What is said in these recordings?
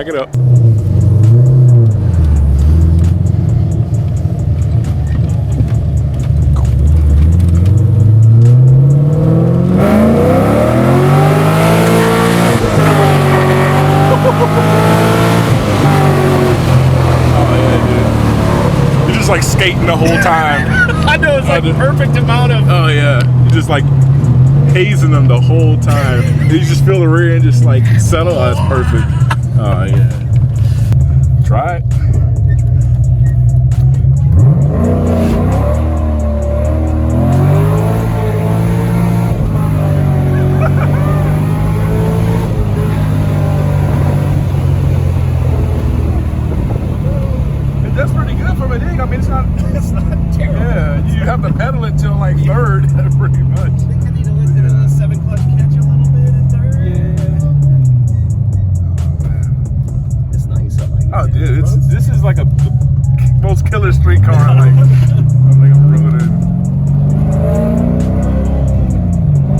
back it up. Like skating the whole time. I know, it's like perfect amount of. Oh yeah, you're just like hazing them the whole time. You just feel the rear end just like settle. Oh, that's perfect. Oh yeah. Try it. That's pretty good for a dig. I mean, it's not terrible. Yeah, you have to pedal it till like third, pretty much. I think I need to lift it in the 7 clutch catch a little bit in third. Yeah. Oh man, it's nice. I like it. Oh dude, this is like the most killer street car. Like I'm rode it.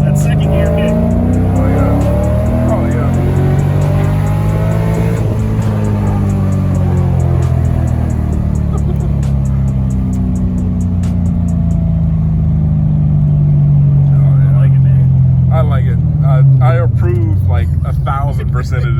That second gear kick. Oh yeah. Oh yeah. I like it. I approve like 1,000% of